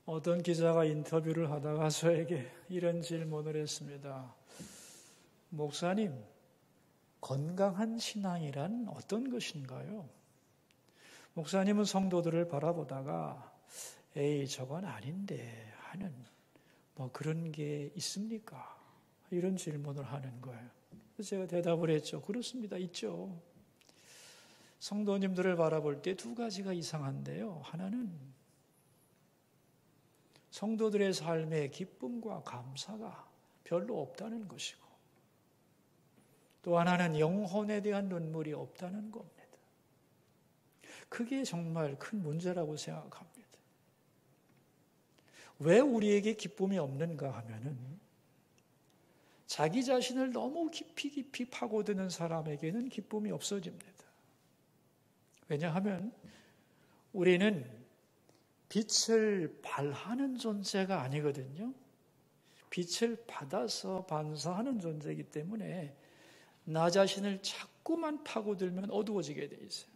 어떤 기자가 인터뷰를 하다가 저에게 이런 질문을 했습니다. 목사님, 건강한 신앙이란 어떤 것인가요? 목사님은 성도들을 바라보다가 에이 저건 아닌데 하는 그런 게 있습니까? 이런 질문을 하는 거예요. 그래서 제가 대답을 했죠. 그렇습니다. 있죠. 성도님들을 바라볼 때 두 가지가 이상한데요. 하나는 성도들의 삶에 기쁨과 감사가 별로 없다는 것이고, 또 하나는 영혼에 대한 눈물이 없다는 겁니다. 그게 정말 큰 문제라고 생각합니다. 왜 우리에게 기쁨이 없는가 하면은 자기 자신을 너무 깊이 파고드는 사람에게는 기쁨이 없어집니다. 왜냐하면 우리는 빛을 발하는 존재가 아니거든요. 빛을 받아서 반사하는 존재이기 때문에 나 자신을 자꾸만 파고들면 어두워지게 돼 있어요.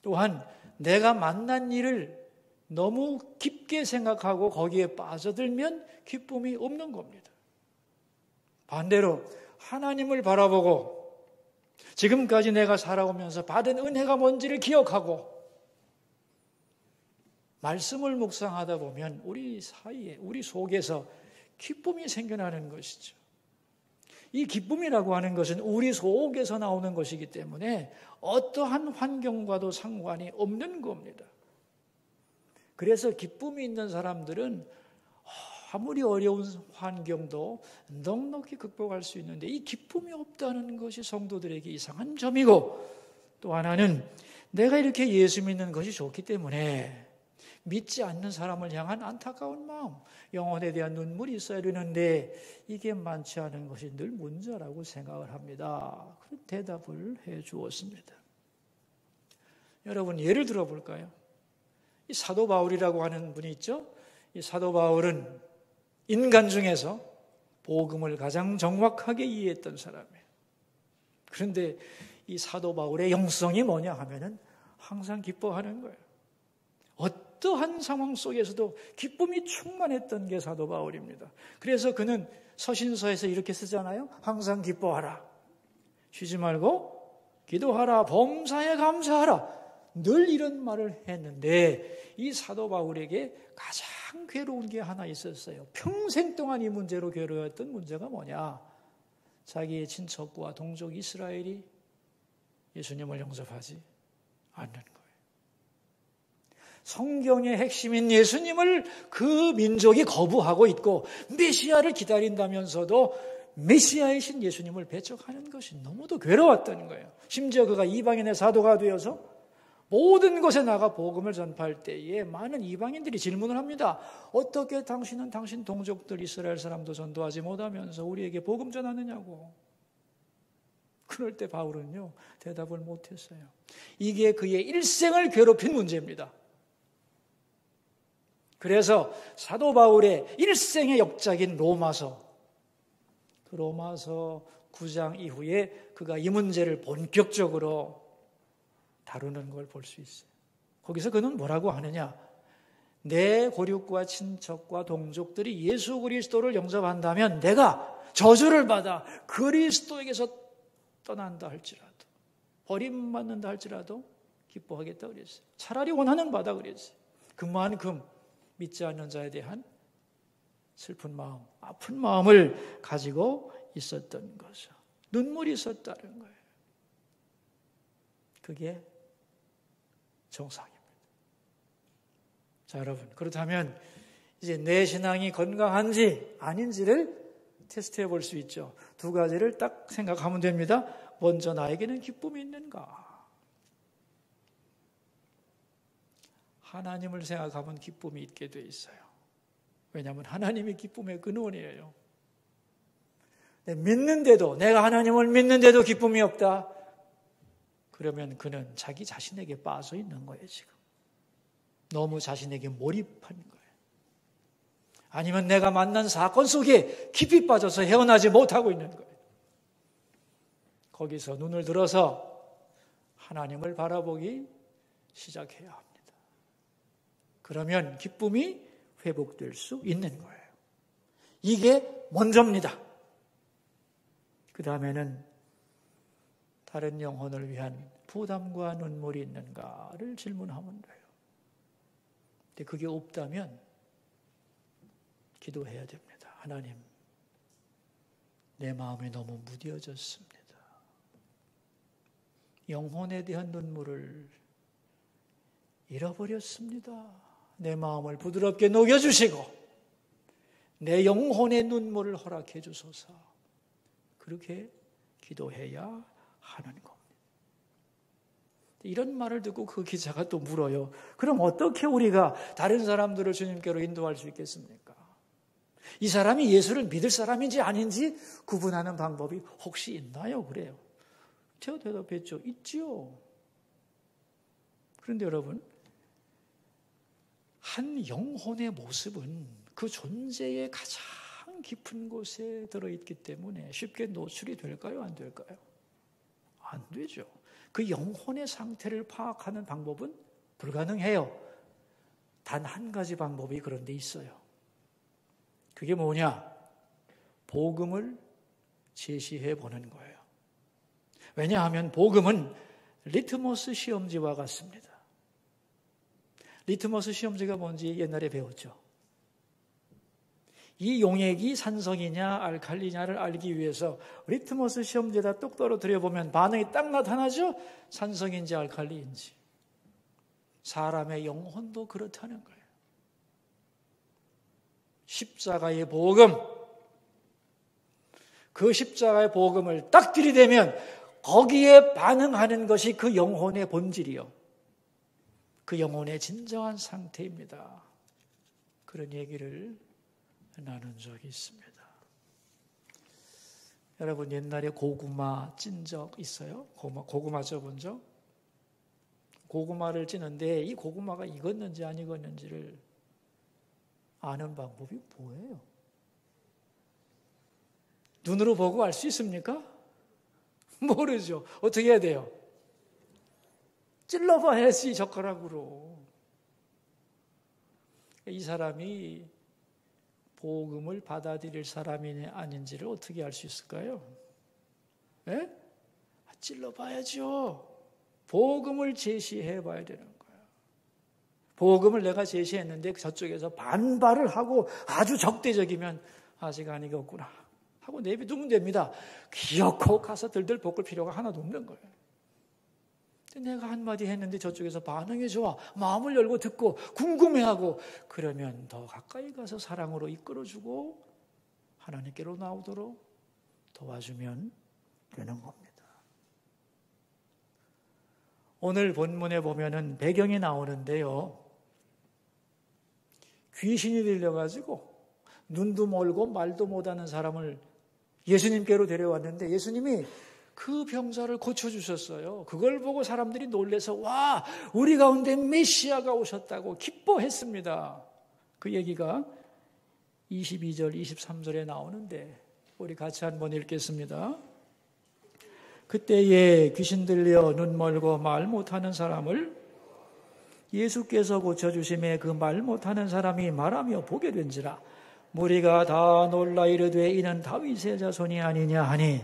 또한 내가 만난 일을 너무 깊게 생각하고 거기에 빠져들면 기쁨이 없는 겁니다. 반대로 하나님을 바라보고 지금까지 내가 살아오면서 받은 은혜가 뭔지를 기억하고 말씀을 묵상하다 보면 우리 사이에, 우리 속에서 기쁨이 생겨나는 것이죠. 이 기쁨이라고 하는 것은 우리 속에서 나오는 것이기 때문에 어떠한 환경과도 상관이 없는 겁니다. 그래서 기쁨이 있는 사람들은 아무리 어려운 환경도 넉넉히 극복할 수 있는데, 이 기쁨이 없다는 것이 성도들에게 이상한 점이고, 또 하나는 내가 이렇게 예수 믿는 것이 좋기 때문에 믿지 않는 사람을 향한 안타까운 마음, 영혼에 대한 눈물이 있어야 되는데 이게 많지 않은 것이 늘 문제라고 생각을 합니다. 그런 대답을 해 주었습니다. 여러분, 예를 들어 볼까요? 이 사도 바울이라고 하는 분이 있죠. 이 사도 바울은 인간 중에서 복음을 가장 정확하게 이해했던 사람이에요. 그런데 이 사도 바울의 영성이 뭐냐 하면은 항상 기뻐하는 거예요. 어떠한 상황 속에서도 기쁨이 충만했던 게 사도 바울입니다. 그래서 그는 서신서에서 이렇게 쓰잖아요. 항상 기뻐하라. 쉬지 말고 기도하라. 범사에 감사하라. 늘 이런 말을 했는데 이 사도 바울에게 가장 괴로운 게 하나 있었어요. 평생 동안 이 문제로 괴로웠던 문제가 뭐냐? 자기의 친척과 동족 이스라엘이 예수님을 영접하지 않는 거예요. 성경의 핵심인 예수님을 그 민족이 거부하고 있고 메시아를 기다린다면서도 메시아이신 예수님을 배척하는 것이 너무도 괴로웠던 거예요. 심지어 그가 이방인의 사도가 되어서 모든 곳에 나가 복음을 전파할 때에 많은 이방인들이 질문을 합니다. 어떻게 당신은 당신 동족들 이스라엘 사람도 전도하지 못하면서 우리에게 복음 전하느냐고. 그럴 때 바울은요, 대답을 못했어요. 이게 그의 일생을 괴롭힌 문제입니다. 그래서 사도 바울의 일생의 역작인 로마서, 그 로마서 9장 이후에 그가 이 문제를 본격적으로 다루는 걸 볼 수 있어요. 거기서 그는 뭐라고 하느냐? 내 고륙과 친척과 동족들이 예수 그리스도를 영접한다면 내가 저주를 받아 그리스도에게서 떠난다 할지라도, 버림받는다 할지라도 기뻐하겠다 그랬어요. 차라리 원하는 바다 그랬어요. 그만큼 믿지 않는 자에 대한 슬픈 마음, 아픈 마음을 가지고 있었던 거죠. 눈물이 있었다는 거예요. 그게 정상입니다. 자, 여러분, 그렇다면 이제 내 신앙이 건강한지 아닌지를 테스트해 볼 수 있죠. 두 가지를 딱 생각하면 됩니다. 먼저, 나에게는 기쁨이 있는가? 하나님을 생각하면 기쁨이 있게 돼 있어요. 왜냐하면 하나님이 기쁨의 근원이에요. 믿는데도, 내가 하나님을 믿는데도 기쁨이 없다? 그러면 그는 자기 자신에게 빠져 있는 거예요, 지금. 너무 자신에게 몰입한 거예요. 아니면 내가 만난 사건 속에 깊이 빠져서 헤어나지 못하고 있는 거예요. 거기서 눈을 들어서 하나님을 바라보기 시작해야 합니다. 그러면 기쁨이 회복될 수 있는 거예요. 이게 먼저입니다. 그 다음에는 다른 영혼을 위한 부담과 눈물이 있는가를 질문하면 돼요. 근데 그게 없다면 기도해야 됩니다. 하나님, 내 마음이 너무 무뎌졌습니다. 영혼에 대한 눈물을 잃어버렸습니다. 내 마음을 부드럽게 녹여주시고 내 영혼의 눈물을 허락해 주소서. 그렇게 기도해야 하는 겁니다. 이런 말을 듣고 그 기자가 또 물어요. 그럼 어떻게 우리가 다른 사람들을 주님께로 인도할 수 있겠습니까? 이 사람이 예수를 믿을 사람인지 아닌지 구분하는 방법이 혹시 있나요? 그래요. 제가 대답했죠. 있지요. 그런데 여러분, 한 영혼의 모습은 그 존재의 가장 깊은 곳에 들어있기 때문에 쉽게 노출이 될까요? 안 될까요? 안 되죠. 그 영혼의 상태를 파악하는 방법은 불가능해요. 단 한 가지 방법이 그런데 있어요. 그게 뭐냐? 복음을 제시해 보는 거예요. 왜냐하면 복음은 리트머스 시험지와 같습니다. 리트머스 시험지가 뭔지 옛날에 배웠죠. 이 용액이 산성이냐 알칼리냐를 알기 위해서 리트머스 시험지에다 똑 떨어뜨려 보면 반응이 딱 나타나죠. 산성인지 알칼리인지. 사람의 영혼도 그렇다는 거예요. 십자가의 복음, 그 십자가의 복음을 딱 들이대면 거기에 반응하는 것이 그 영혼의 본질이요, 그 영혼의 진정한 상태입니다. 그런 얘기를 나눈 적이 있습니다. 여러분, 옛날에 고구마 찐 적 있어요? 고구마 쪄본 적? 고구마를 찌는데 이 고구마가 익었는지 안 익었는지를 아는 방법이 뭐예요? 눈으로 보고 알 수 있습니까? 모르죠. 어떻게 해야 돼요? 찔러봐야지, 젓가락으로. 이 사람이 복음을 받아들일 사람이 아닌지를 어떻게 알 수 있을까요? 예? 찔러봐야죠. 복음을 제시해 봐야 되는 거예요. 복음을 내가 제시했는데 저쪽에서 반발을 하고 아주 적대적이면 아직 안 익었구나 하고 내비두면 됩니다. 기어코 가서 들들 볶을 필요가 하나도 없는 거예요. 내가 한마디 했는데 저쪽에서 반응이 좋아, 마음을 열고 듣고 궁금해하고, 그러면 더 가까이 가서 사랑으로 이끌어주고 하나님께로 나오도록 도와주면 되는 겁니다. 오늘 본문에 보면은 배경이 나오는데요, 귀신이 들려가지고 눈도 멀고 말도 못하는 사람을 예수님께로 데려왔는데 예수님이 그 병자를 고쳐주셨어요. 그걸 보고 사람들이 놀라서 와, 우리 가운데 메시아가 오셨다고 기뻐했습니다. 그 얘기가 22절, 23절에 나오는데 우리 같이 한번 읽겠습니다. 그때에 귀신 들려 눈 멀고 말 못하는 사람을 예수께서 고쳐주심에 그 말 못하는 사람이 말하며 보게 된지라. 무리가 다 놀라 이르되 이는 다윗의 자손이 아니냐 하니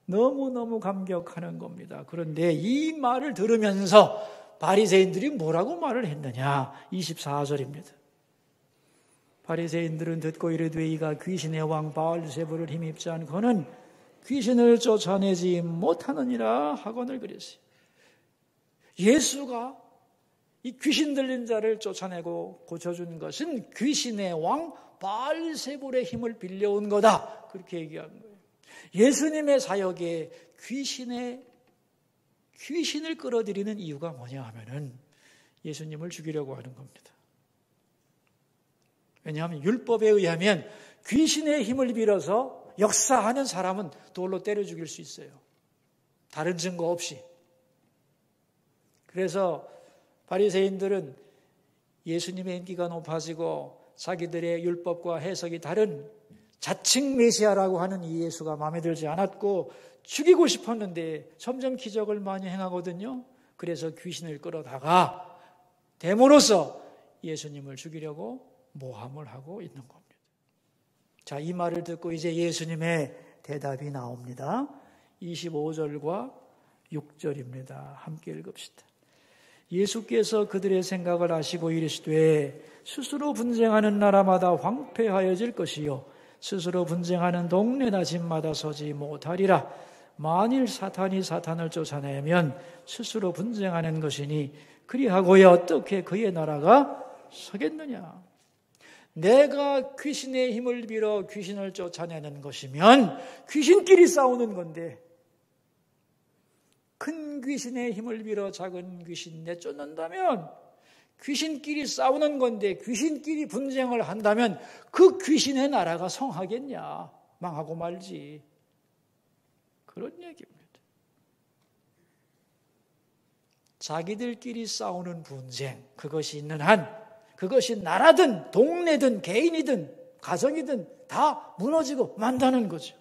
너무너무 감격하는 겁니다. 그런데 이 말을 들으면서 바리새인들이 뭐라고 말을 했느냐? 24절입니다. 바리새인들은 듣고 이르되 이가 귀신의 왕 바알세불을 힘입지 않고는 귀신을 쫓아내지 못하느니라 하거늘 그랬어요. 예수가 이 귀신 들린 자를 쫓아내고 고쳐준 것은 귀신의 왕 바알세불의 힘을 빌려온 거다. 그렇게 얘기한 거예요. 예수님의 사역에 귀신을 끌어들이는 이유가 뭐냐 하면은 예수님을 죽이려고 하는 겁니다. 왜냐하면 율법에 의하면 귀신의 힘을 빌어서 역사하는 사람은 돌로 때려 죽일 수 있어요. 다른 증거 없이. 그래서 바리새인들은 예수님의 인기가 높아지고 자기들의 율법과 해석이 다른 자칭 메시아라고 하는 이 예수가 마음에 들지 않았고 죽이고 싶었는데 점점 기적을 많이 행하거든요. 그래서 귀신을 끌어다가 됨으로써 예수님을 죽이려고 모함을 하고 있는 겁니다. 자, 이 말을 듣고 이제 예수님의 대답이 나옵니다. 25절과 6절입니다. 함께 읽읍시다. 예수께서 그들의 생각을 아시고 이르시되 스스로 분쟁하는 나라마다 황폐하여질 것이요 스스로 분쟁하는 동네나 집마다 서지 못하리라. 만일 사탄이 사탄을 쫓아내면 스스로 분쟁하는 것이니 그리하고야 어떻게 그의 나라가 서겠느냐. 내가 귀신의 힘을 빌어 귀신을 쫓아내는 것이면 귀신끼리 싸우는 건데, 큰 귀신의 힘을 빌어 작은 귀신 내쫓는다면 귀신끼리 싸우는 건데, 귀신끼리 분쟁을 한다면 그 귀신의 나라가 성하겠냐? 망하고 말지. 그런 얘기입니다. 자기들끼리 싸우는 분쟁, 그것이 있는 한, 그것이 나라든 동네든 개인이든 가정이든 다 무너지고 만다는 거죠.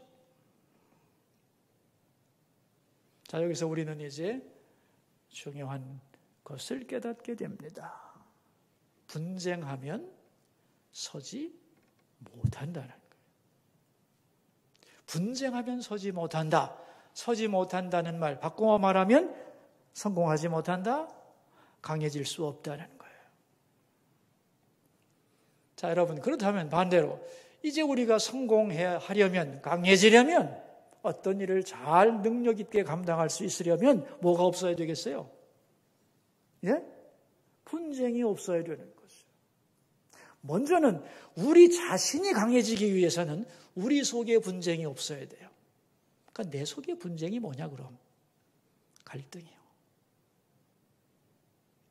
자, 여기서 우리는 이제 중요한 것을 깨닫게 됩니다. 분쟁하면 서지 못한다는 거예요. 분쟁하면 서지 못한다. 서지 못한다는 말, 바꿔 말하면 성공하지 못한다, 강해질 수 없다는 거예요. 자, 여러분, 그렇다면 반대로 이제 우리가 성공하려면, 강해지려면, 어떤 일을 잘 능력 있게 감당할 수 있으려면 뭐가 없어야 되겠어요? 예? 분쟁이 없어야 되는 거죠. 먼저는 우리 자신이 강해지기 위해서는 우리 속에 분쟁이 없어야 돼요. 그러니까 내 속에 분쟁이 뭐냐 그럼? 갈등이요.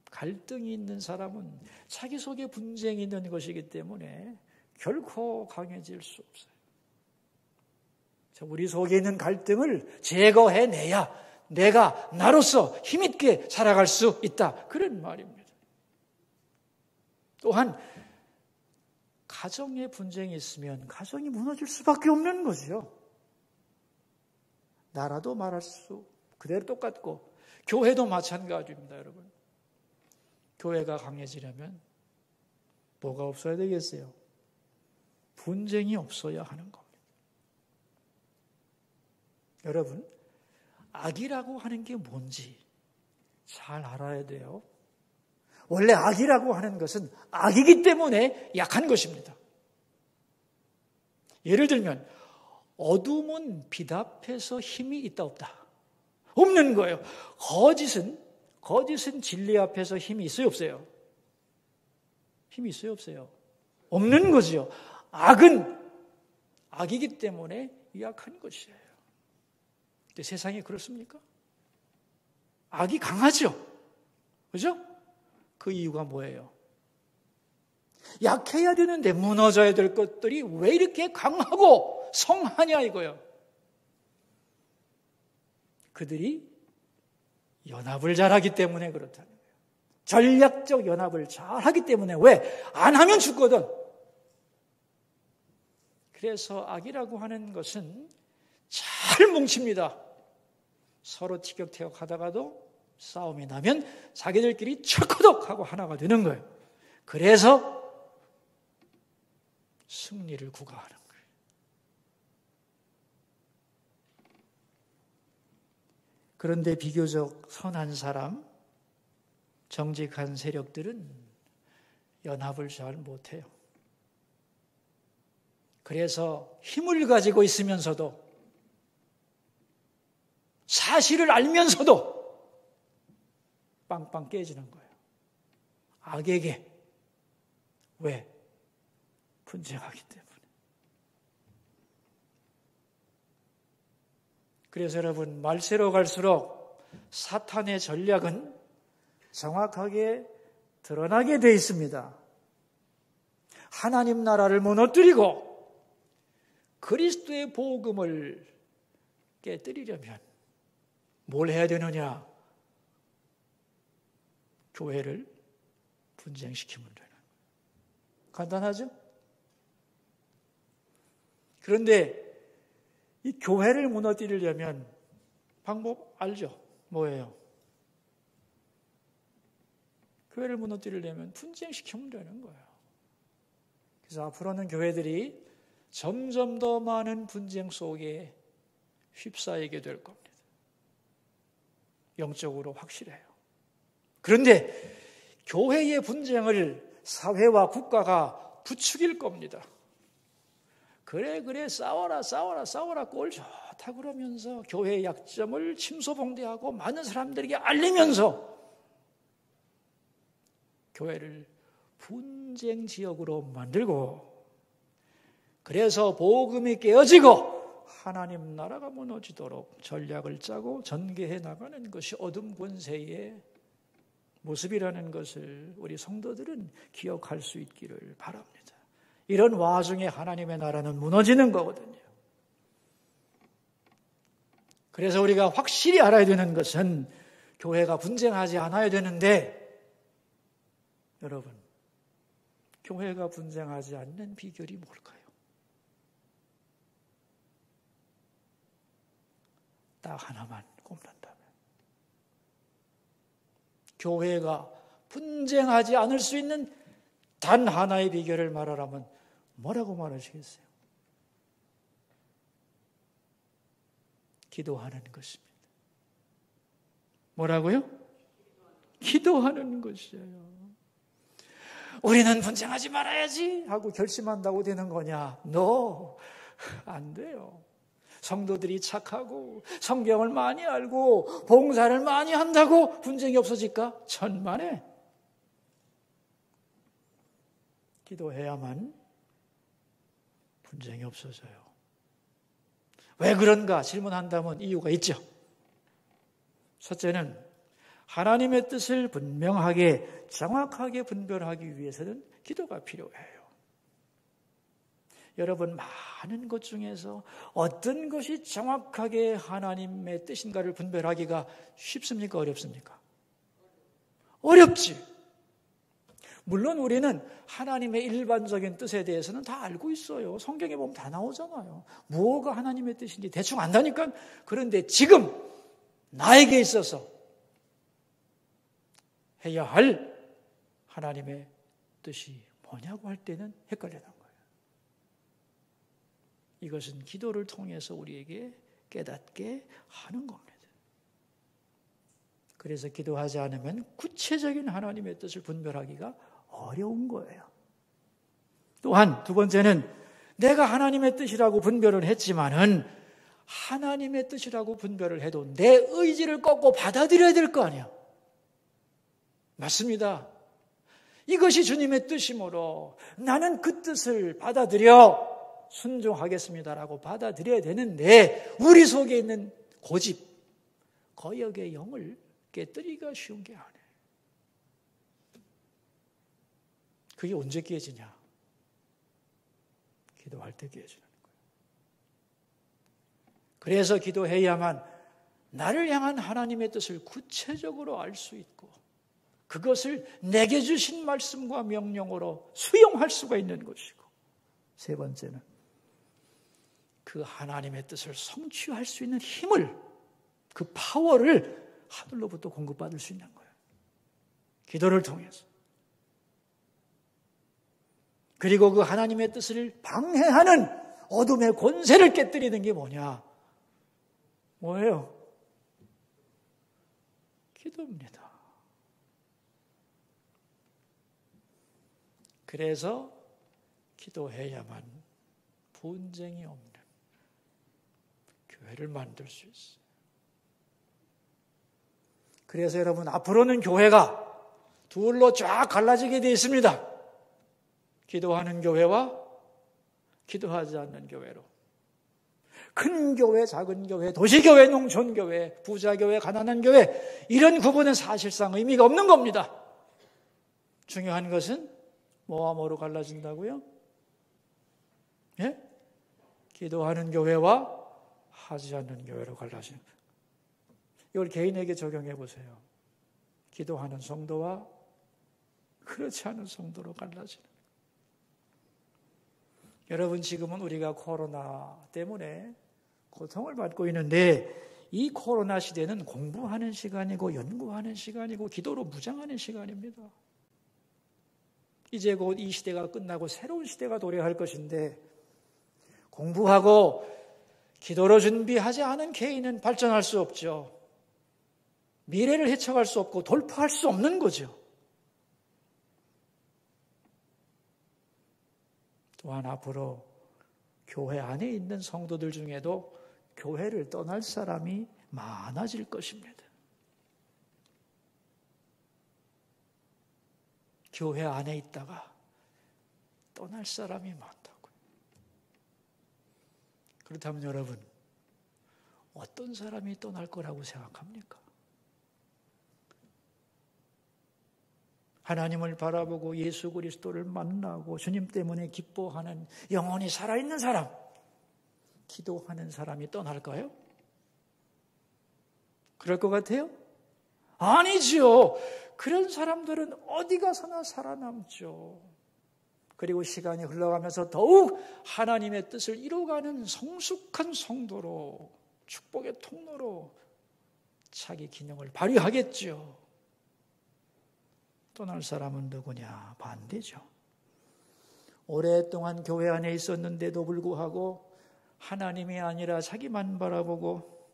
갈등이 있는 사람은 자기 속에 분쟁이 있는 것이기 때문에 결코 강해질 수 없어요. 우리 속에 있는 갈등을 제거해내야 내가 나로서 힘있게 살아갈 수 있다. 그런 말입니다. 또한 가정에 분쟁이 있으면 가정이 무너질 수밖에 없는 거죠. 나라도 말할 수 그대로 똑같고 교회도 마찬가지입니다, 여러분. 교회가 강해지려면 뭐가 없어야 되겠어요? 분쟁이 없어야 하는 겁니다. 여러분, 악이라고 하는 게 뭔지 잘 알아야 돼요. 원래 악이라고 하는 것은 악이기 때문에 약한 것입니다. 예를 들면 어둠은 빛 앞에서 힘이 있다 없다? 없는 거예요. 거짓은 진리 앞에서 힘이 있어요 없어요? 힘이 있어요 없어요? 없는 거죠. 악은 악이기 때문에 약한 것이에요. 근데 세상이 그렇습니까? 악이 강하죠. 그죠? 그 이유가 뭐예요? 약해야 되는데 무너져야 될 것들이 왜 이렇게 강하고 성하냐 이거예요. 그들이 연합을 잘하기 때문에 그렇다는 거예요. 전략적 연합을 잘하기 때문에. 왜? 안 하면 죽거든. 그래서 악이라고 하는 것은 잘 뭉칩니다. 서로 티격태격 하다가도 싸움이 나면 자기들끼리 철커덕하고 하나가 되는 거예요. 그래서 승리를 구가하는 거예요. 그런데 비교적 선한 사람, 정직한 세력들은 연합을 잘 못해요. 그래서 힘을 가지고 있으면서도, 사실을 알면서도 빵빵 깨지는 거예요. 악에게. 왜? 분쟁하기 때문에. 그래서 여러분, 말세로 갈수록 사탄의 전략은 정확하게 드러나게 돼 있습니다. 하나님 나라를 무너뜨리고 그리스도의 복음을 깨뜨리려면 뭘 해야 되느냐? 교회를 분쟁시키면 되는 거예요. 간단하죠? 그런데 이 교회를 무너뜨리려면 방법 알죠? 뭐예요? 그 교회를 무너뜨리려면 분쟁시키면 되는 거예요. 그래서 앞으로는 교회들이 점점 더 많은 분쟁 속에 휩싸이게 될 겁니다. 영적으로 확실해요. 그런데 교회의 분쟁을 사회와 국가가 부추길 겁니다. 그래 싸워라 꼴 좋다 그러면서 교회의 약점을 침소봉대하고 많은 사람들에게 알리면서 교회를 분쟁 지역으로 만들고, 그래서 복음이 깨어지고 하나님 나라가 무너지도록 전략을 짜고 전개해 나가는 것이 어둠 권세의 모습이라는 것을 우리 성도들은 기억할 수 있기를 바랍니다. 이런 와중에 하나님의 나라는 무너지는 거거든요. 그래서 우리가 확실히 알아야 되는 것은 교회가 분쟁하지 않아야 되는데, 여러분, 교회가 분쟁하지 않는 비결이 뭘까요? 딱 하나만 꼽는다면, 교회가 분쟁하지 않을 수 있는 단 하나의 비결을 말하라면 뭐라고 말하시겠어요? 기도하는 것입니다. 뭐라고요? 기도하는 것이에요. 우리는 분쟁하지 말아야지 하고 결심한다고 되는 거냐? No, 안 돼요. 성도들이 착하고 성경을 많이 알고 봉사를 많이 한다고 분쟁이 없어질까? 천만에. 기도해야만 분쟁이 없어져요. 왜 그런가 질문한다면 이유가 있죠. 첫째는 하나님의 뜻을 분명하게 정확하게 분별하기 위해서는 기도가 필요해요. 여러분, 많은 것 중에서 어떤 것이 정확하게 하나님의 뜻인가를 분별하기가 쉽습니까? 어렵습니까? 어렵지. 물론 우리는 하나님의 일반적인 뜻에 대해서는 다 알고 있어요. 성경에 보면 다 나오잖아요. 무엇가 하나님의 뜻인지 대충 안다니까. 그런데 지금 나에게 있어서 해야 할 하나님의 뜻이 뭐냐고 할 때는 헷갈리는 거예요. 이것은 기도를 통해서 우리에게 깨닫게 하는 겁니다. 그래서 기도하지 않으면 구체적인 하나님의 뜻을 분별하기가 어려운 거예요. 또한 두 번째는 내가 하나님의 뜻이라고 분별을 했지만은 하나님의 뜻이라고 분별을 해도 내 의지를 꺾고 받아들여야 될 거 아니야. 맞습니다. 이것이 주님의 뜻이므로 나는 그 뜻을 받아들여 순종하겠습니다라고 받아들여야 되는데, 우리 속에 있는 고집, 거역의 영을 깨뜨리기가 쉬운 게 아니에요. 그게 언제 깨지냐? 기도할 때 깨지는 거예요. 그래서 기도해야만 나를 향한 하나님의 뜻을 구체적으로 알 수 있고, 그것을 내게 주신 말씀과 명령으로 수용할 수가 있는 것이고, 세 번째는 그 하나님의 뜻을 성취할 수 있는 힘을, 그 파워를 하늘로부터 공급받을 수 있는 거예요. 기도를 통해서. 그리고 그 하나님의 뜻을 방해하는 어둠의 권세를 깨뜨리는 게 뭐냐? 뭐예요? 기도입니다. 그래서 기도해야만 분쟁이 없는 교회를 만들 수 있어요. 그래서 여러분, 앞으로는 교회가 둘로 쫙 갈라지게 되어 있습니다. 기도하는 교회와 기도하지 않는 교회로. 큰 교회, 작은 교회, 도시교회, 농촌교회, 부자교회, 가난한 교회, 이런 구분은 사실상 의미가 없는 겁니다. 중요한 것은 뭐와 뭐로 갈라진다고요? 예? 기도하는 교회와 하지 않는 교회로 갈라지는 거예요. 이걸 개인에게 적용해 보세요. 기도하는 성도와 그렇지 않은 성도로 갈라지는 거예요. 여러분, 지금은 우리가 코로나 때문에 고통을 받고 있는데, 이 코로나 시대는 공부하는 시간이고 연구하는 시간이고 기도로 무장하는 시간입니다. 이제 곧 이 시대가 끝나고 새로운 시대가 도래할 것인데 공부하고 기도로 준비하지 않은 개인은 발전할 수 없죠. 미래를 헤쳐갈 수 없고 돌파할 수 없는 거죠. 또한 앞으로 교회 안에 있는 성도들 중에도 교회를 떠날 사람이 많아질 것입니다. 교회 안에 있다가 떠날 사람이 많다고요. 그렇다면 여러분, 어떤 사람이 떠날 거라고 생각합니까? 하나님을 바라보고 예수 그리스도를 만나고 주님 때문에 기뻐하는 영혼이 살아있는 사람, 기도하는 사람이 떠날까요? 그럴 것 같아요? 아니죠. 그런 사람들은 어디 가서나 살아남죠. 그리고 시간이 흘러가면서 더욱 하나님의 뜻을 이루어가는 성숙한 성도로, 축복의 통로로 자기 기능을 발휘하겠죠. 떠날 사람은 누구냐? 반대죠. 오랫동안 교회 안에 있었는데도 불구하고 하나님이 아니라 자기만 바라보고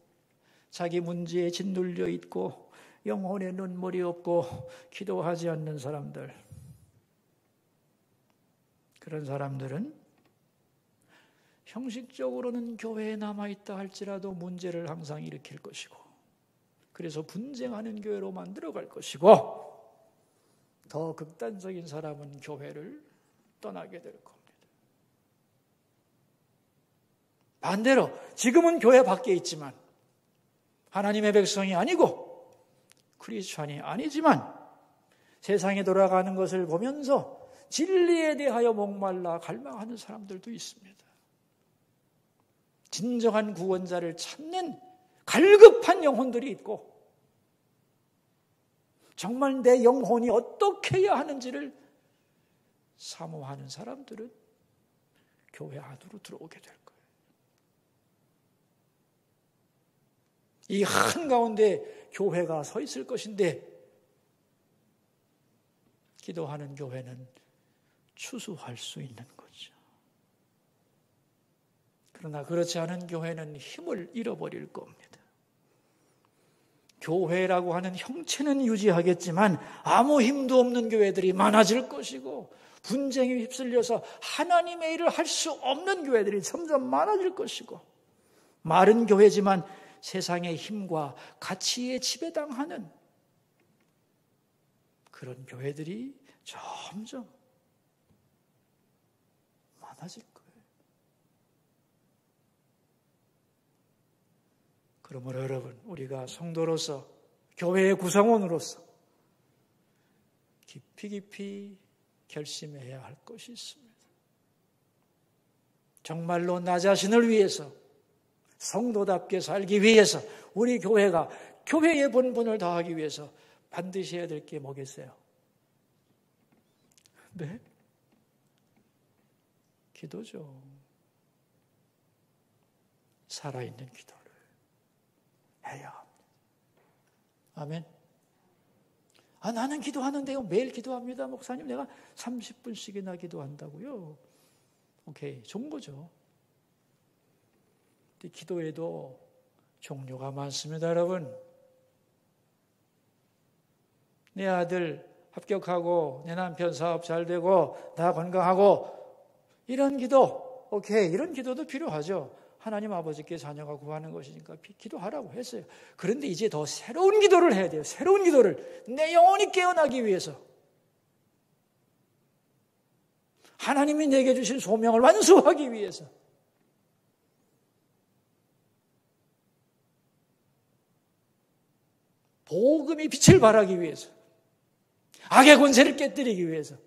자기 문제에 짓눌려 있고 영혼에 눈물이 없고 기도하지 않는 사람들, 그런 사람들은 형식적으로는 교회에 남아있다 할지라도 문제를 항상 일으킬 것이고, 그래서 분쟁하는 교회로 만들어갈 것이고, 더 극단적인 사람은 교회를 떠나게 될 겁니다. 반대로 지금은 교회 밖에 있지만 하나님의 백성이 아니고 크리스찬이 아니지만 세상에 돌아가는 것을 보면서 진리에 대하여 목말라 갈망하는 사람들도 있습니다. 진정한 구원자를 찾는 갈급한 영혼들이 있고, 정말 내 영혼이 어떻게 해야 하는지를 사모하는 사람들은 교회 안으로 들어오게 될 거예요. 이 한가운데 교회가 서 있을 것인데 기도하는 교회는 추수할 수 있는 거죠. 그러나 그렇지 않은 교회는 힘을 잃어버릴 겁니다. 교회라고 하는 형체는 유지하겠지만 아무 힘도 없는 교회들이 많아질 것이고, 분쟁에 휩쓸려서 하나님의 일을 할 수 없는 교회들이 점점 많아질 것이고, 마른 교회지만 세상의 힘과 가치에 지배당하는 그런 교회들이 점점 많아질 거예요. 그러므로 여러분, 우리가 성도로서, 교회의 구성원으로서 깊이 결심해야 할 것이 있습니다. 정말로 나 자신을 위해서, 성도답게 살기 위해서, 우리 교회가 교회의 본분을 다하기 위해서 반드시 해야 될 게 뭐겠어요? 네? 기도죠. 살아있는 기도를 해야 합니다. 아멘. 나는 기도하는데요. 매일 기도합니다. 목사님, 내가 30분씩이나 기도한다고요. 오케이, 좋은 거죠. 근데 기도에도 종류가 많습니다, 여러분. 내 아들 합격하고, 내 남편 사업 잘 되고, 나 건강하고, 이런 기도, 오케이, 이런 기도도 필요하죠. 하나님 아버지께 자녀가 구하는 것이니까 기도하라고 했어요. 그런데 이제 더 새로운 기도를 해야 돼요. 새로운 기도를, 내 영혼이 깨어나기 위해서, 하나님이 내게 주신 소명을 완수하기 위해서, 복음이 빛을 발하기 위해서, 악의 권세를 깨뜨리기 위해서,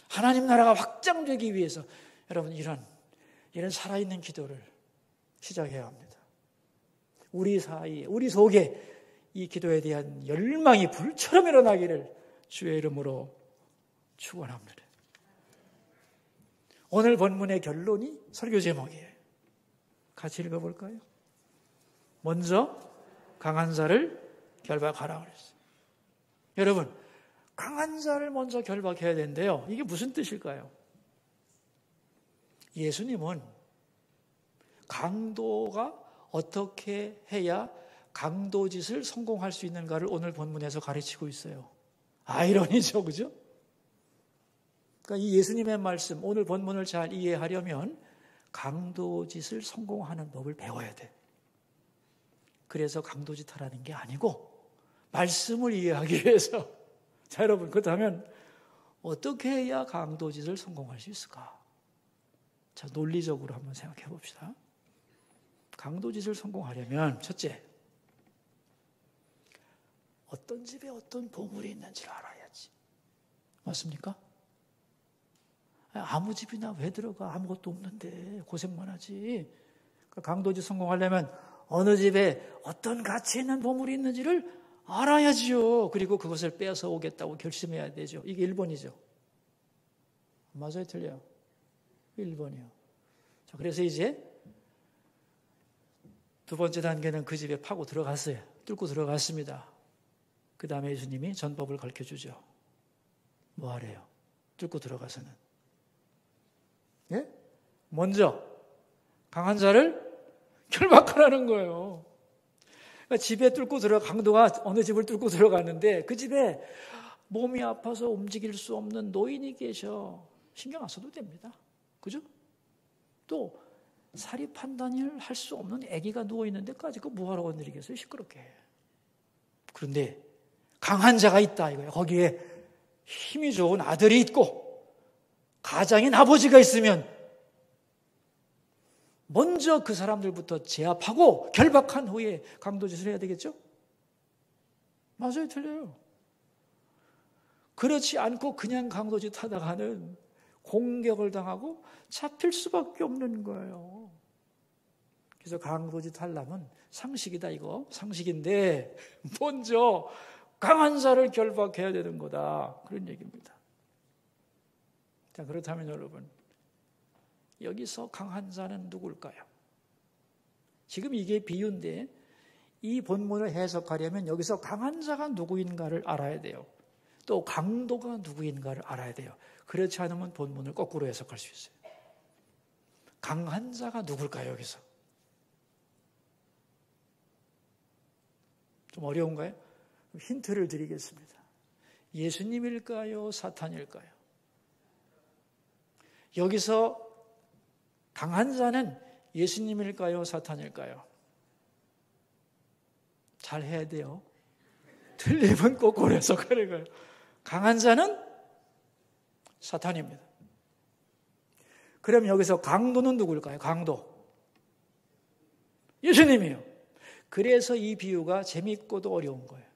하나님 나라가 확장되기 위해서, 여러분, 이런 살아있는 기도를 시작해야 합니다. 우리 사이에, 우리 속에 이 기도에 대한 열망이 불처럼 일어나기를 주의 이름으로 축원합니다. 오늘 본문의 결론이 설교 제목이에요. 같이 읽어볼까요? 먼저 강한 자를 결박하라 그랬어요. 여러분, 강한 자를 먼저 결박해야 되는데요. 이게 무슨 뜻일까요? 예수님은 강도가 어떻게 해야 강도짓을 성공할 수 있는가를 오늘 본문에서 가르치고 있어요. 아이러니죠, 그죠? 그러니까 이 예수님의 말씀, 오늘 본문을 잘 이해하려면 강도짓을 성공하는 법을 배워야 돼. 그래서 강도짓 하라는 게 아니고 말씀을 이해하기 위해서. 자, 여러분, 그렇다면 어떻게 해야 강도짓을 성공할 수 있을까? 자, 논리적으로 한번 생각해 봅시다. 강도짓을 성공하려면 첫째, 어떤 집에 어떤 보물이 있는지를 알아야지. 맞습니까? 아무 집이나 왜 들어가? 아무것도 없는데 고생만 하지. 그러니까 강도짓 성공하려면 어느 집에 어떤 가치 있는 보물이 있는지를 알아야지요. 그리고 그것을 빼앗아 오겠다고 결심해야 되죠. 이게 1번이죠. 맞아요, 틀려요? 1번이요. 자, 그래서 이제 두 번째 단계는 그 집에 파고 들어갔어요. 뚫고 들어갔습니다. 그 다음에 예수님이 전법을 가르쳐주죠. 뭐 하래요? 뚫고 들어가서는. 예? 먼저 강한 자를 결박하라는 거예요. 그러니까 집에 뚫고 강도가 어느 집을 뚫고 들어갔는데 그 집에 몸이 아파서 움직일 수 없는 노인이 계셔. 신경 안 써도 됩니다. 그죠? 또 사리 판단을 할 수 없는 아기가 누워있는 데까지 그 뭐하러 건드리겠어요? 시끄럽게. 그런데 강한 자가 있다 이거예요. 거기에 힘이 좋은 아들이 있고 가장인 아버지가 있으면 먼저 그 사람들부터 제압하고 결박한 후에 강도짓을 해야 되겠죠? 맞아요, 틀려요. 그렇지 않고 그냥 강도짓 하다가는 공격을 당하고 잡힐 수밖에 없는 거예요. 그래서 강도짓 하려면 상식이다 이거. 상식인데 먼저 강한 자를 결박해야 되는 거다. 그런 얘기입니다. 자, 그렇다면 여러분, 여기서 강한 자는 누굴까요? 지금 이게 비유인데 이 본문을 해석하려면 여기서 강한 자가 누구인가를 알아야 돼요. 또 강도가 누구인가를 알아야 돼요. 그렇지 않으면 본문을 거꾸로 해석할 수 있어요. 강한 자가 누굴까요, 여기서? 좀 어려운가요? 힌트를 드리겠습니다. 예수님일까요? 사탄일까요? 여기서 강한 자는 예수님일까요? 사탄일까요? 잘 해야 돼요. 틀리면 거꾸로 해석하는 거예요. 강한 자는 사탄입니다. 그럼 여기서 강도는 누굴까요? 강도. 예수님이요. 그래서 이 비유가 재밌고도 어려운 거예요.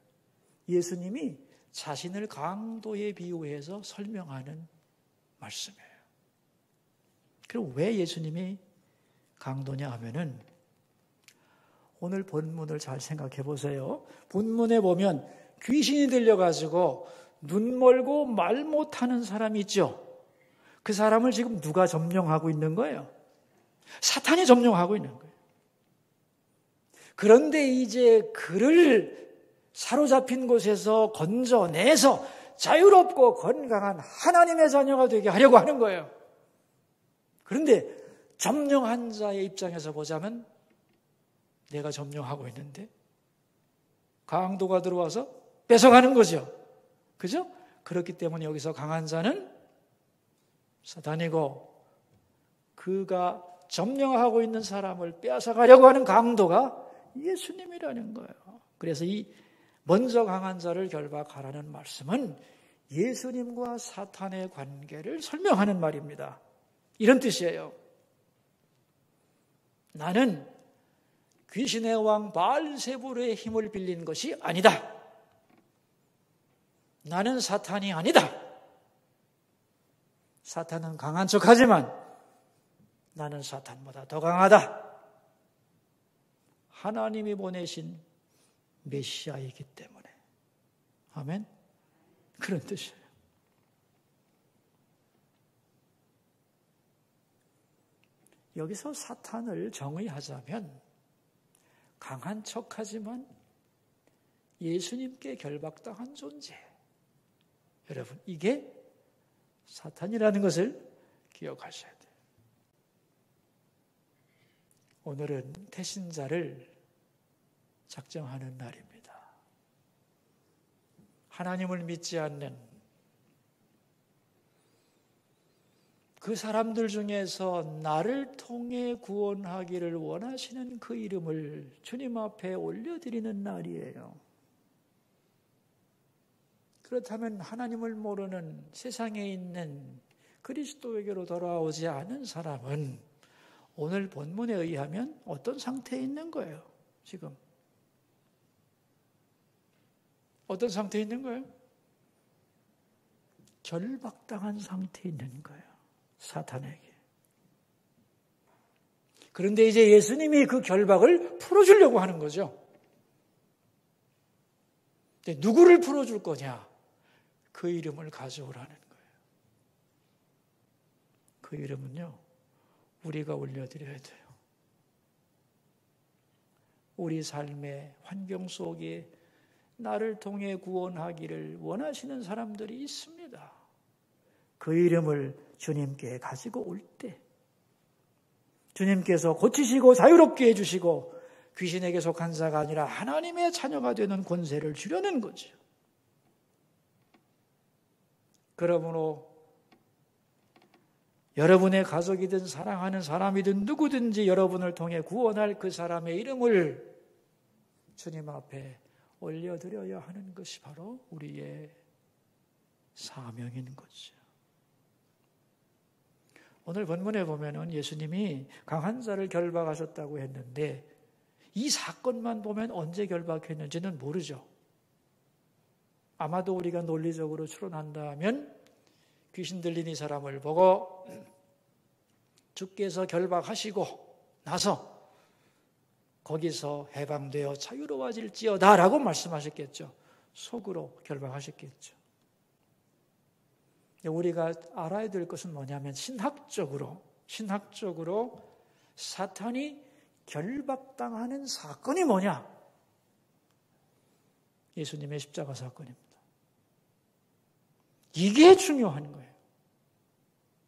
예수님이 자신을 강도에 비유해서 설명하는 말씀이에요. 그럼 왜 예수님이 강도냐 하면은 오늘 본문을 잘 생각해 보세요. 본문에 보면 귀신이 들려가지고 눈 멀고 말 못하는 사람이 있죠. 그 사람을 지금 누가 점령하고 있는 거예요? 사탄이 점령하고 있는 거예요. 그런데 이제 그를 사로잡힌 곳에서 건져내서 자유롭고 건강한 하나님의 자녀가 되게 하려고 하는 거예요. 그런데 점령한 자의 입장에서 보자면 내가 점령하고 있는데 강도가 들어와서 뺏어가는 거죠. 그죠? 그렇기 때문에 여기서 강한 자는 사탄이고 그가 점령하고 있는 사람을 빼앗아가려고 하는 강도가 예수님이라는 거예요. 그래서 이 먼저 강한 자를 결박하라는 말씀은 예수님과 사탄의 관계를 설명하는 말입니다. 이런 뜻이에요. 나는 귀신의 왕 바알세불의 힘을 빌린 것이 아니다. 나는 사탄이 아니다. 사탄은 강한 척하지만 나는 사탄보다 더 강하다. 하나님이 보내신 메시아이기 때문에. 아멘? 그런 뜻이에요. 여기서 사탄을 정의하자면 강한 척하지만 예수님께 결박당한 존재. 여러분, 이게 사탄이라는 것을 기억하셔야 돼요. 오늘은 태신자를 작정하는 날입니다. 하나님을 믿지 않는 그 사람들 중에서 나를 통해 구원하기를 원하시는 그 이름을 주님 앞에 올려드리는 날이에요. 그렇다면 하나님을 모르는 세상에 있는 그리스도에게로 돌아오지 않은 사람은 오늘 본문에 의하면 어떤 상태에 있는 거예요? 지금 어떤 상태에 있는 거예요? 결박당한 상태에 있는 거예요. 사탄에게. 그런데 이제 예수님이 그 결박을 풀어주려고 하는 거죠. 근데 누구를 풀어줄 거냐? 그 이름을 가져오라는 거예요. 그 이름은요, 우리가 올려드려야 돼요. 우리 삶의 환경 속에 나를 통해 구원하기를 원하시는 사람들이 있습니다. 그 이름을 주님께 가지고 올 때 주님께서 고치시고 자유롭게 해주시고 귀신에게 속한 자가 아니라 하나님의 자녀가 되는 권세를 주려는 거죠. 그러므로 여러분의 가족이든 사랑하는 사람이든 누구든지 여러분을 통해 구원할 그 사람의 이름을 주님 앞에 올려드려야 하는 것이 바로 우리의 사명인 거죠. 오늘 본문에 보면은 예수님이 강한 자를 결박하셨다고 했는데 이 사건만 보면 언제 결박했는지는 모르죠. 아마도 우리가 논리적으로 추론한다면 귀신 들린 이 사람을 보고 주께서 결박하시고 나서 거기서 해방되어 자유로워질지어다라고 말씀하셨겠죠. 속으로 결박하셨겠죠. 우리가 알아야 될 것은 뭐냐면 신학적으로 사탄이 결박당하는 사건이 뭐냐? 예수님의 십자가 사건입니다. 이게 중요한 거예요.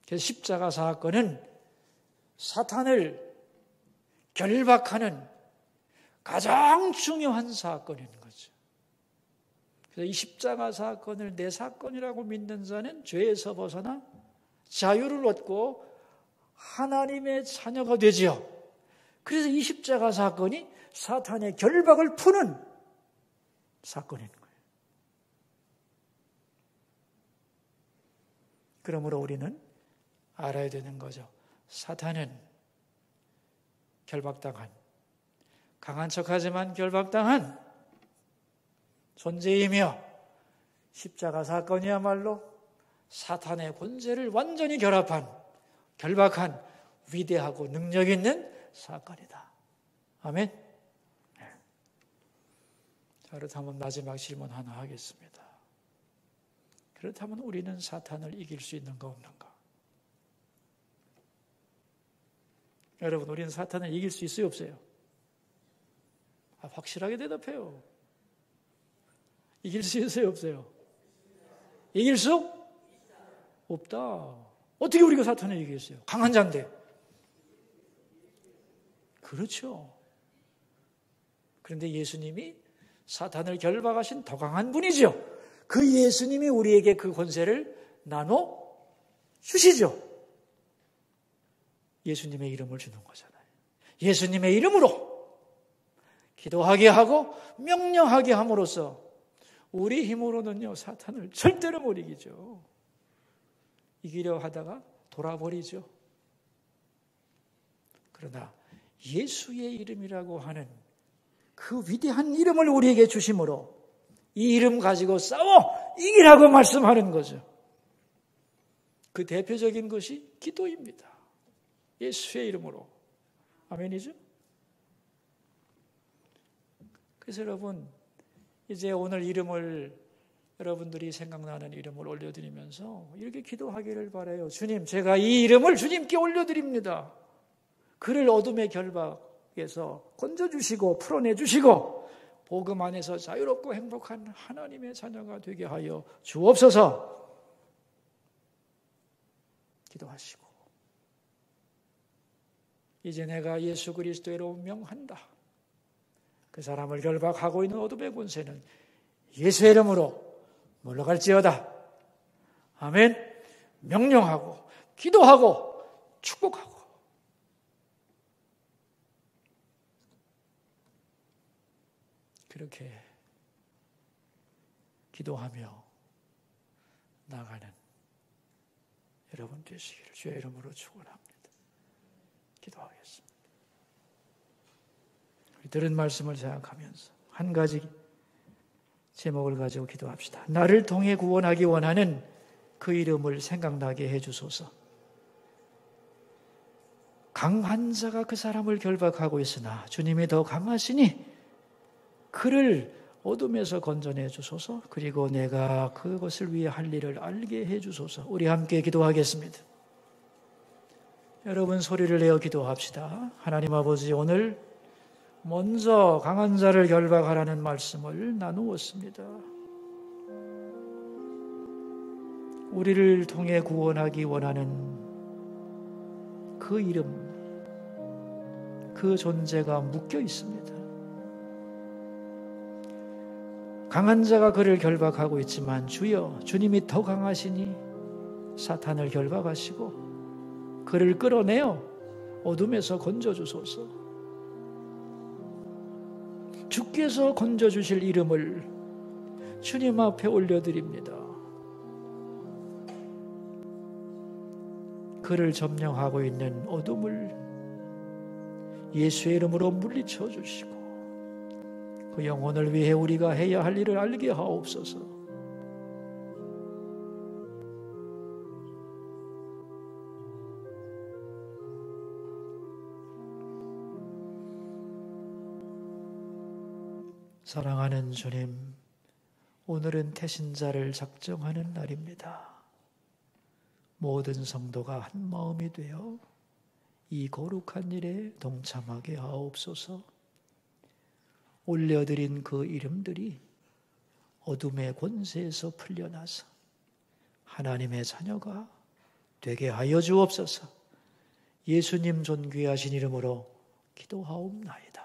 그래서 십자가 사건은 사탄을 결박하는 가장 중요한 사건인 거죠. 그래서 이 십자가 사건을 내 사건이라고 믿는 자는 죄에서 벗어나 자유를 얻고 하나님의 자녀가 되지요. 그래서 이 십자가 사건이 사탄의 결박을 푸는 사건인 거예요. 그러므로 우리는 알아야 되는 거죠. 사탄은 결박당한, 강한 척하지만 결박당한 존재이며 십자가 사건이야말로 사탄의 권세를 완전히 결박한 위대하고 능력 있는 사건이다. 아멘. 자, 그렇다면 마지막 질문 하나 하겠습니다. 그렇다면 우리는 사탄을 이길 수 있는가 없는가? 여러분, 우리는 사탄을 이길 수 있어요 없어요? 확실하게 대답해요. 이길 수 있어요 없어요? 이길 수 없다. 어떻게 우리가 사탄을 이기겠어요? 강한 자인데. 그렇죠. 그런데 예수님이 사탄을 결박하신 더 강한 분이죠. 그 예수님이 우리에게 그 권세를 나눠 주시죠. 예수님의 이름을 주는 거잖아요. 예수님의 이름으로 기도하게 하고 명령하게 함으로써 우리 힘으로는요, 사탄을 절대로 못 이기죠. 이기려 하다가 돌아버리죠. 그러나 예수의 이름이라고 하는 그 위대한 이름을 우리에게 주심으로 이 이름 가지고 싸워 이기라고 말씀하는 거죠. 그 대표적인 것이 기도입니다. 예수의 이름으로. 아멘이죠? 그래서 여러분, 이제 오늘 이름을 여러분들이 생각나는 이름을 올려드리면서 이렇게 기도하기를 바라요. 주님, 제가 이 이름을 주님께 올려드립니다. 그를 어둠의 결박에서 건져주시고 풀어내주시고 복음 안에서 자유롭고 행복한 하나님의 자녀가 되게 하여 주옵소서. 기도하시고 이제 내가 예수 그리스도로 명한다. 그 사람을 결박하고 있는 어둠의 권세는 예수의 이름으로 물러갈지어다. 아멘. 명령하고 기도하고 축복하고 그렇게 기도하며 나가는 여러분 되시기를 주의 이름으로 축원합니다. 기도하겠습니다. 우리 들은 말씀을 생각하면서 한 가지 제목을 가지고 기도합시다. 나를 통해 구원하기 원하는 그 이름을 생각나게 해주소서. 강한 자가 그 사람을 결박하고 있으나 주님이 더 강하시니 그를 어둠에서 건져내 주소서. 그리고 내가 그것을 위해 할 일을 알게 해주소서. 우리 함께 기도하겠습니다. 여러분 소리를 내어 기도합시다. 하나님 아버지, 오늘 먼저 강한 자를 결박하라는 말씀을 나누었습니다. 우리를 통해 구원하기 원하는 그 이름, 그 존재가 묶여 있습니다. 강한 자가 그를 결박하고 있지만 주여, 주님이 더 강하시니 사탄을 결박하시고 그를 끌어내어 어둠에서 건져주소서. 주께서 건져주실 이름을 주님 앞에 올려드립니다. 그를 점령하고 있는 어둠을 예수의 이름으로 물리쳐 주시고 그 영혼을 위해 우리가 해야 할 일을 알게 하옵소서. 사랑하는 주님, 오늘은 태신자를 작정하는 날입니다. 모든 성도가 한 마음이 되어 이 거룩한 일에 동참하게 하옵소서. 올려드린 그 이름들이 어둠의 권세에서 풀려나서 하나님의 자녀가 되게 하여 주옵소서. 예수님 존귀하신 이름으로 기도하옵나이다.